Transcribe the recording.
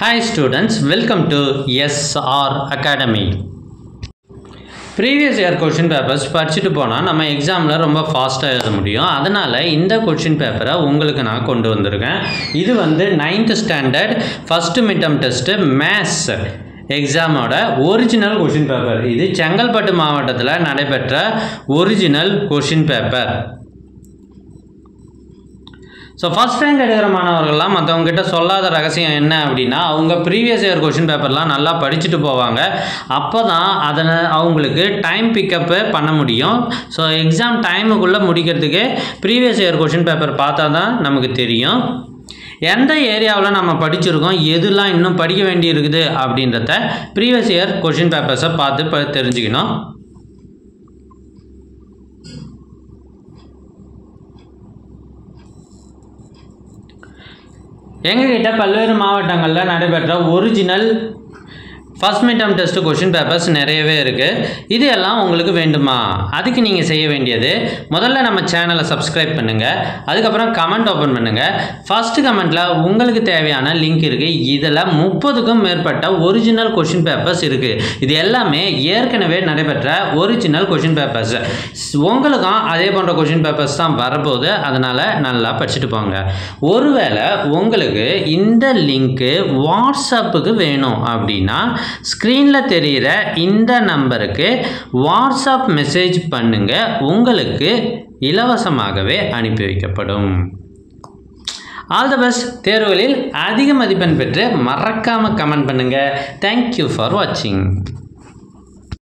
Hi students, welcome to SR Academy. Previous year question papers படிச்சிட்டு போனா நம்ம எக்ஸாம்ல ரொம்ப ஃபாஸ்டா எழுத முடியும். அதனால இந்த क्वेश्चन பேப்பரை உங்களுக்கு நான் கொண்டு வந்திருக்கேன். இது வந்து 9th standard first midterm test maths எக்ஸாமோட ஒரிஜினல் क्वेश्चन பேப்பர். இது செங்கல்பட்டு மாவட்டத்தில் நடைபெற்ற original question paper. So first rank எடுக்கிற மாணவர்கள்லாம் மற்றவங்ககிட்ட சொல்லாத ரகசியம் என்ன அப்படின்னா அவங்க ப்ரீவியஸ் இயர் கொஷின் பேப்பர்லாம் நல்லா படிச்சுட்டு போவாங்க. அப்போ தான் அதனை அவங்களுக்கு டைம் பிக்கப்பு பண்ண முடியும். ஸோ எக்ஸாம் டைமுக்குள்ளே முடிக்கிறதுக்கு ப்ரீவியஸ் இயர் கொஷின் பேப்பர் பார்த்தா தான் நமக்கு தெரியும் எந்த ஏரியாவில் நம்ம படிச்சிருக்கோம், எதுலாம் இன்னும் படிக்க வேண்டி இருக்குது அப்படின்றத ப்ரீவியஸ் இயர் கொஷின் பேப்பர்ஸை பார்த்து தெரிஞ்சுக்கணும். எங்ககிட்ட பல்வேறு மாவட்டங்களில் நடைபெற்ற original first midterm test question papers நிறையவே இருக்குது. இது எல்லாம் உங்களுக்கு வேண்டுமா? அதுக்கு நீங்கள் செய்ய வேண்டியது முதல்ல நம்ம சேனலை சப்ஸ்கிரைப் பண்ணுங்கள், அதுக்கப்புறம் கமெண்ட் ஓப்பன் பண்ணுங்கள். ஃபஸ்ட்டு கமெண்ட்டில் உங்களுக்கு தேவையான லிங்க் இருக்குது. இதில் 30க்கும் மேற்பட்ட ஒரிஜினல் கொஷின் பேப்பர்ஸ் இருக்குது. இது எல்லாமே ஏற்கனவே நடைபெற்ற ஒரிஜினல் கொஷின் பேப்பர்ஸ். உங்களுக்கும் அதே போன்ற கொஷின் பேப்பர்ஸ் தான் வரப்போகுது. அதனால் நல்லா படிச்சுட்டு போங்க. ஒருவேளை உங்களுக்கு இந்த லிங்க்கு வாட்ஸ்அப்புக்கு வேணும் அப்படின்னா ஸ்க்ரீனில் தெரிகிற இந்த நம்பருக்கு வாட்ஸ்அப் மெசேஜ் பண்ணுங்க, உங்களுக்கு இலவசமாகவே அனுப்பி வைக்கப்படும். All the best. தேர்வுகளில் அதிக மதிப்பெண் பெற்று மறக்காமல் கமெண்ட் பண்ணுங்கள். தேங்க்யூ ஃபார் வாட்சிங்.